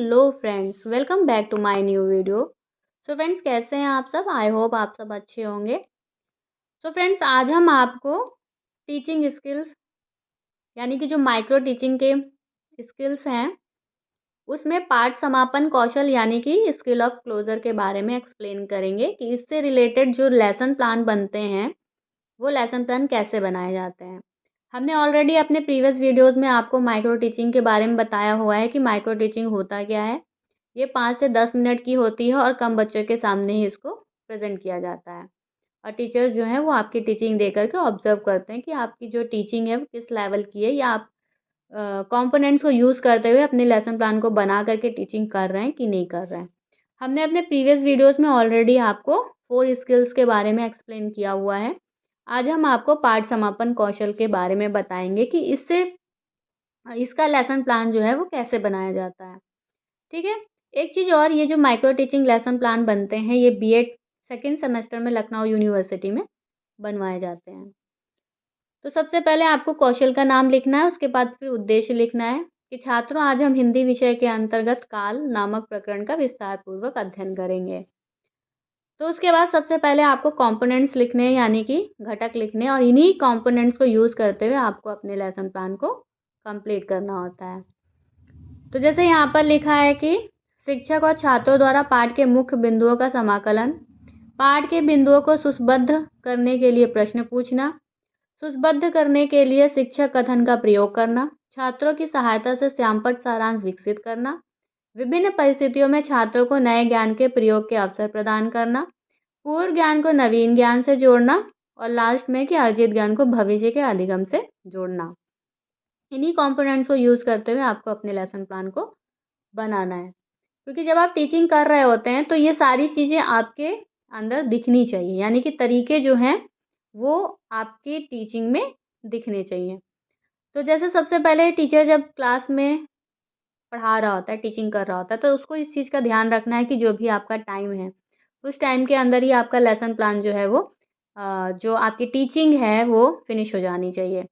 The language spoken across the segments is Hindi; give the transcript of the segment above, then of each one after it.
Hello friends, welcome back to my new video. So friends, कैसे हैं आप सब? आई होप आप सब अच्छे होंगे। सो फ्रेंड्स, आज हम आपको टीचिंग स्किल्स यानी कि जो माइक्रो टीचिंग के स्किल्स हैं उसमें पाठ समापन कौशल यानी कि स्किल ऑफ क्लोजर के बारे में एक्सप्लेन करेंगे कि इससे रिलेटेड जो लेसन प्लान बनते हैं वो लेसन प्लान कैसे बनाए जाते हैं। हमने ऑलरेडी अपने प्रीवियस वीडियोस में आपको माइक्रो टीचिंग के बारे में बताया हुआ है कि माइक्रो टीचिंग होता क्या है। ये 5 से 10 मिनट की होती है और कम बच्चों के सामने ही इसको प्रेजेंट किया जाता है और टीचर्स जो हैं वो आपकी टीचिंग दे करके ऑब्जर्व करते हैं कि आपकी जो टीचिंग है वो किस लेवल की है या आप कंपोनेंट्स को यूज़ करते हुए अपने लेसन प्लान को बना करके टीचिंग कर रहे हैं कि नहीं कर रहे हैं। हमने अपने प्रीवियस वीडियोस में ऑलरेडी आपको 4 स्किल्स के बारे में एक्सप्लेन किया हुआ है। आज हम आपको पाठ समापन कौशल के बारे में बताएंगे कि इससे इसका लेसन प्लान जो है वो कैसे बनाया जाता है। ठीक है। एक चीज़ और, ये जो माइक्रो टीचिंग लेसन प्लान बनते हैं ये बीएड सेकेंड सेमेस्टर में लखनऊ यूनिवर्सिटी में बनवाए जाते हैं। तो सबसे पहले आपको कौशल का नाम लिखना है, उसके बाद फिर उद्देश्य लिखना है कि छात्रों, आज हम हिंदी विषय के अंतर्गत काल नामक प्रकरण का विस्तार पूर्वक अध्ययन करेंगे। तो उसके बाद सबसे पहले आपको कंपोनेंट्स लिखने हैं यानी कि घटक लिखने, और इन्हीं कंपोनेंट्स को यूज़ करते हुए आपको अपने लेसन प्लान को कंप्लीट करना होता है। तो जैसे यहाँ पर लिखा है कि शिक्षक और छात्रों द्वारा पाठ के मुख्य बिंदुओं का समाकलन, पाठ के बिंदुओं को सूचीबद्ध करने के लिए प्रश्न पूछना, सूचीबद्ध करने के लिए शिक्षक कथन का प्रयोग करना, छात्रों की सहायता से श्यामपट्ट सारांश विकसित करना, विभिन्न परिस्थितियों में छात्रों को नए ज्ञान के प्रयोग के अवसर प्रदान करना, पूर्व ज्ञान को नवीन ज्ञान से जोड़ना, और लास्ट में कि अर्जित ज्ञान को भविष्य के अधिगम से जोड़ना। इन्हीं कंपोनेंट्स को यूज़ करते हुए आपको अपने लेसन प्लान को बनाना है, क्योंकि जब आप टीचिंग कर रहे होते हैं तो ये सारी चीज़ें आपके अंदर दिखनी चाहिए, यानी कि तरीके जो हैं वो आपकी टीचिंग में दिखने चाहिए। तो जैसे सबसे पहले टीचर जब क्लास में पढ़ा रहा होता है, टीचिंग कर रहा होता है, तो उसको इस चीज़ का ध्यान रखना है कि जो भी आपका टाइम है उस टाइम के अंदर ही आपका लेसन प्लान जो है वो जो आपकी टीचिंग है वो फिनिश हो जानी चाहिए।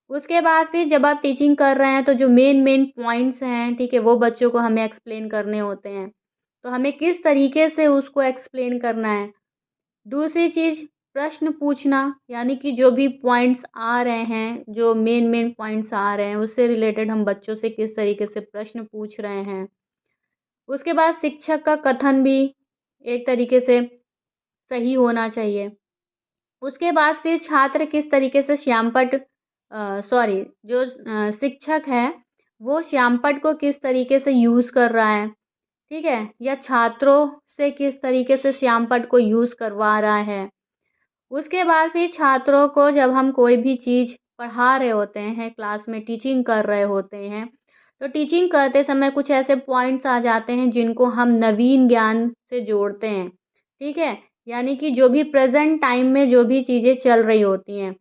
उसके बाद फिर जब आप टीचिंग कर रहे हैं तो जो मेन पॉइंट्स हैं, ठीक है, वो बच्चों को हमें एक्सप्लेन करने होते हैं। तो हमें किस तरीके से उसको एक्सप्लेन करना है। दूसरी चीज़, प्रश्न पूछना, यानी कि जो भी पॉइंट्स आ रहे हैं, जो मेन पॉइंट्स आ रहे हैं उससे रिलेटेड हम बच्चों से किस तरीके से प्रश्न पूछ रहे हैं। उसके बाद शिक्षक का कथन भी एक तरीके से सही होना चाहिए। उसके बाद फिर छात्र किस तरीके से श्यामपट्ट जो शिक्षक है वो श्यामपट्ट को किस तरीके से यूज़ कर रहा है, ठीक है, या छात्रों से किस तरीके से श्यामपट्ट को यूज़ करवा रहा है। उसके बाद फिर छात्रों को जब हम कोई भी चीज़ पढ़ा रहे होते हैं, क्लास में टीचिंग कर रहे होते हैं, तो टीचिंग करते समय कुछ ऐसे पॉइंट्स आ जाते हैं जिनको हम नवीन ज्ञान से जोड़ते हैं, ठीक है, यानी कि जो भी प्रेजेंट टाइम में जो भी चीज़ें चल रही होती हैं,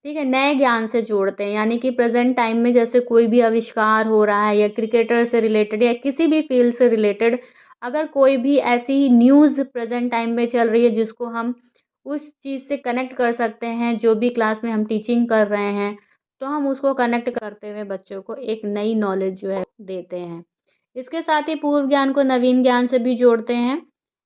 ठीक है, नए ज्ञान से जोड़ते हैं, यानी कि प्रेजेंट टाइम में जैसे कोई भी आविष्कार हो रहा है या क्रिकेटर से रिलेटेड या किसी भी फील्ड से रिलेटेड अगर कोई भी ऐसी न्यूज़ प्रेजेंट टाइम में चल रही है जिसको हम उस चीज़ से कनेक्ट कर सकते हैं, जो भी क्लास में हम टीचिंग कर रहे हैं, तो हम उसको कनेक्ट करते हुए बच्चों को एक नई नॉलेज जो है देते हैं। इसके साथ ही पूर्व ज्ञान को नवीन ज्ञान से भी जोड़ते हैं,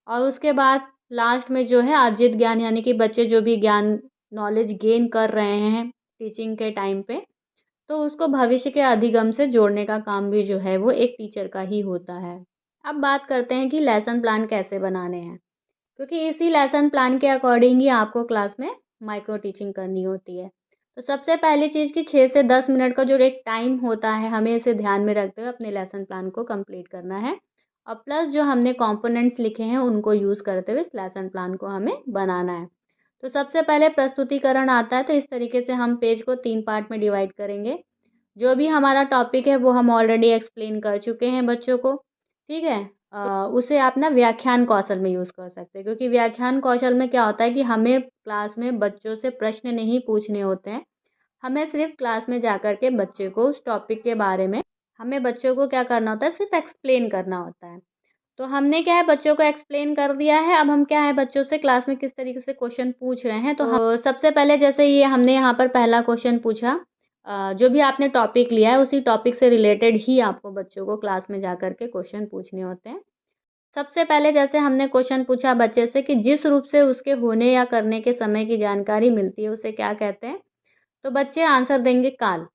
और उसके बाद लास्ट में जो है अर्जित ज्ञान, यानी कि बच्चे जो भी ज्ञान नॉलेज गेन कर रहे हैं टीचिंग के टाइम पे, तो उसको भविष्य के अधिगम से जोड़ने का काम भी जो है वो एक टीचर का ही होता है। अब बात करते हैं कि लेसन प्लान कैसे बनाने हैं, क्योंकि इसी लेसन प्लान के अकॉर्डिंग ही आपको क्लास में माइक्रो टीचिंग करनी होती है। तो सबसे पहली चीज़ कि 6 से 10 मिनट का जो एक टाइम होता है, हमें इसे ध्यान में रखते हुए अपने लेसन प्लान को कंप्लीट करना है, और प्लस जो हमने कंपोनेंट्स लिखे हैं उनको यूज़ करते हुए इस लेसन प्लान को हमें बनाना है। तो सबसे पहले प्रस्तुतिकरण आता है, तो इस तरीके से हम पेज को 3 पार्ट में डिवाइड करेंगे। जो भी हमारा टॉपिक है वो हम ऑलरेडी एक्सप्लेन कर चुके हैं बच्चों को, ठीक है। उसे आप ना व्याख्यान कौशल में यूज़ कर सकते हैं, क्योंकि व्याख्यान कौशल में क्या होता है कि हमें क्लास में बच्चों से प्रश्न नहीं पूछने होते हैं, हमें सिर्फ क्लास में जा कर के बच्चे को उस टॉपिक के बारे में हमें बच्चों को क्या करना होता है, सिर्फ एक्सप्लेन करना होता है। तो हमने क्या है, बच्चों को एक्सप्लेन कर दिया है, अब हम क्या है, बच्चों से क्लास में किस तरीके से क्वेश्चन पूछ रहे हैं। तो हम सबसे पहले जैसे ये हमने यहाँ पर पहला क्वेश्चन पूछा जो भी आपने टॉपिक लिया है उसी टॉपिक से रिलेटेड ही आपको बच्चों को क्लास में जा कर के क्वेश्चन पूछने होते हैं। सबसे पहले जैसे हमने क्वेश्चन पूछा बच्चे से कि जिस रूप से उसके होने या करने के समय की जानकारी मिलती है उसे क्या कहते हैं? तो बच्चे आंसर देंगे काल।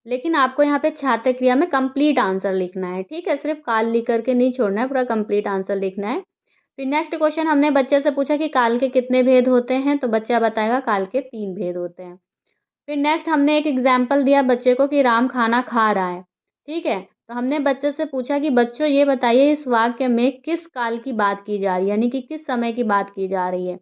लेकिन आपको यहाँ पे छात्र क्रिया में कंप्लीट आंसर लिखना है, ठीक है? सिर्फ काल लिख करके नहीं छोड़ना है, पूरा कंप्लीट आंसर लिखना है। फिर नेक्स्ट क्वेश्चन हमने बच्चे से पूछा कि काल के कितने भेद होते हैं? तो बच्चा बताएगा काल के 3 भेद होते हैं। फिर नेक्स्ट हमने एक एग्जाम्पल दिया बच्चे को कि राम खाना खा रहा है, ठीक है? तो हमने बच्चे से पूछा कि बच्चों ये बताइए इस वाक्य में किस काल की बात की जा रही है, यानी कि किस समय की बात की जा रही है?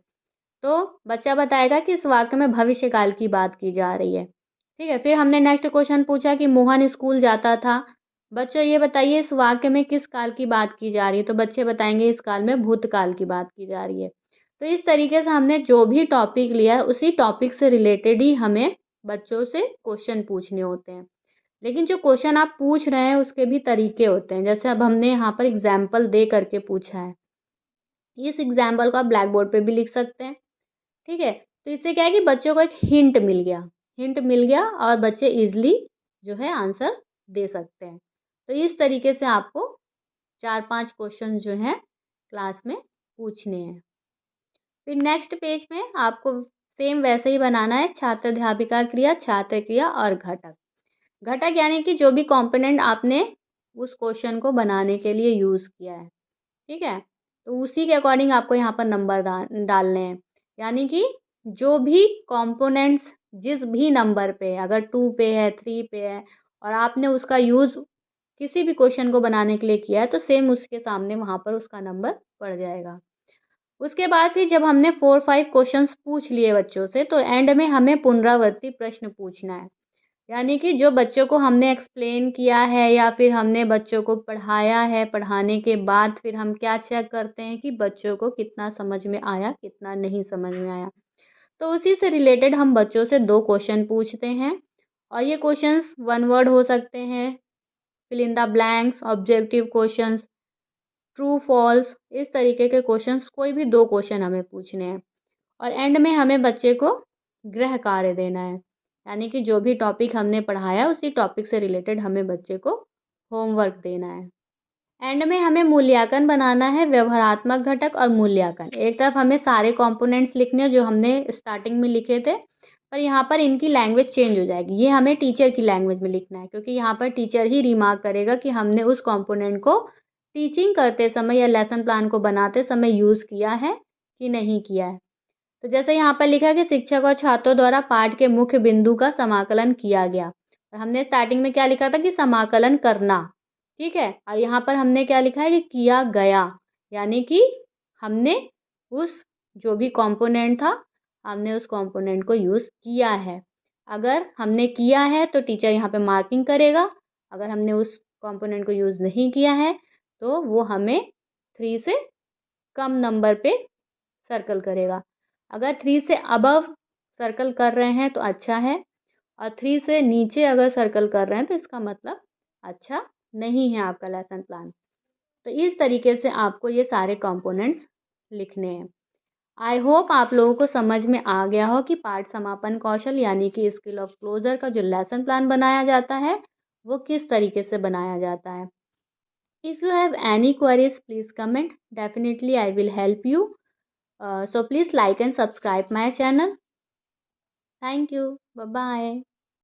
तो बच्चा बताएगा कि इस वाक्य में भविष्य काल की बात की जा रही है, ठीक है? फिर हमने नेक्स्ट क्वेश्चन पूछा कि मोहन स्कूल जाता था। बच्चों ये बताइए इस वाक्य में किस काल की बात की जा रही है? तो बच्चे बताएंगे इस काल में भूतकाल की बात की जा रही है। तो इस तरीके से हमने जो भी टॉपिक लिया है उसी टॉपिक से रिलेटेड ही हमें बच्चों से क्वेश्चन पूछने होते हैं। लेकिन जो क्वेश्चन आप पूछ रहे हैं उसके भी तरीके होते हैं। जैसे अब हमने यहाँ पर एग्जाम्पल दे करके पूछा है, इस एग्जाम्पल को आप ब्लैक बोर्ड पे भी लिख सकते हैं, ठीक है? तो इससे क्या है कि बच्चों को एक हिंट मिल गया और बच्चे ईज़िली जो है आंसर दे सकते हैं। तो इस तरीके से आपको 4-5 क्वेश्चन जो हैं क्लास में पूछने हैं। फिर नेक्स्ट पेज में आपको सेम वैसे ही बनाना है छात्र अध्यापिका क्रिया, छात्र क्रिया और घटक। घटक यानी कि जो भी कंपोनेंट आपने उस क्वेश्चन को बनाने के लिए यूज़ किया है, ठीक है? तो उसी के अकॉर्डिंग आपको यहाँ पर नंबर डालने हैं। यानी कि जो भी कंपोनेंट्स जिस भी नंबर पे अगर 2 पे है, 3 पे है और आपने उसका यूज़ किसी भी क्वेश्चन को बनाने के लिए किया है तो सेम उसके सामने वहाँ पर उसका नंबर पड़ जाएगा। उसके बाद फिर जब हमने 4-5 क्वेश्चंस पूछ लिए बच्चों से तो एंड में हमें पुनरावृत्ति प्रश्न पूछना है। यानी कि जो बच्चों को हमने एक्सप्लेन किया है या फिर हमने बच्चों को पढ़ाया है, पढ़ाने के बाद फिर हम क्या चेक करते हैं कि बच्चों को कितना समझ में आया, कितना नहीं समझ में आया। तो उसी से रिलेटेड हम बच्चों से 2 क्वेश्चन पूछते हैं और ये क्वेश्चंस 1 वर्ड हो सकते हैं, fill in the blanks, objective questions, true false, इस तरीके के क्वेश्चंस कोई भी 2 क्वेश्चन हमें पूछने हैं और एंड में हमें बच्चे को गृह कार्य देना है। यानी कि जो भी टॉपिक हमने पढ़ाया उसी टॉपिक से रिलेटेड हमें बच्चे को होमवर्क देना है। एंड में हमें मूल्यांकन बनाना है, व्यवहारात्मक घटक और मूल्यांकन। एक तरफ हमें सारे कंपोनेंट्स लिखने हैं जो हमने स्टार्टिंग में लिखे थे, पर यहाँ पर इनकी लैंग्वेज चेंज हो जाएगी। ये हमें टीचर की लैंग्वेज में लिखना है क्योंकि यहाँ पर टीचर ही रिमार्क करेगा कि हमने उस कंपोनेंट को टीचिंग करते समय या लेसन प्लान को बनाते समय यूज़ किया है कि नहीं किया है। तो जैसे यहाँ पर लिखा है कि शिक्षक और छात्रों द्वारा पाठ के मुख्य बिंदु का समाकलन किया गया और हमने स्टार्टिंग में क्या लिखा था कि समाकलन करना, ठीक है? और यहाँ पर हमने क्या लिखा है कि किया गया, यानी कि हमने उस जो भी कंपोनेंट था हमने उस कंपोनेंट को यूज़ किया है। अगर हमने किया है तो टीचर यहाँ पे मार्किंग करेगा, अगर हमने उस कंपोनेंट को यूज़ नहीं किया है तो वो हमें 3 से कम नंबर पे सर्कल करेगा। अगर 3 से अबव सर्कल कर रहे हैं तो अच्छा है और 3 से नीचे अगर सर्कल कर रहे हैं तो इसका मतलब अच्छा नहीं है आपका लेसन प्लान। तो इस तरीके से आपको ये सारे कंपोनेंट्स लिखने हैं। आई होप आप लोगों को समझ में आ गया हो कि पाठ समापन कौशल यानी कि स्किल ऑफ क्लोजर का जो लेसन प्लान बनाया जाता है वो किस तरीके से बनाया जाता है। If you have any queries, please comment. Definitely, I will help you. So please like and subscribe my channel. Thank you. Bye bye.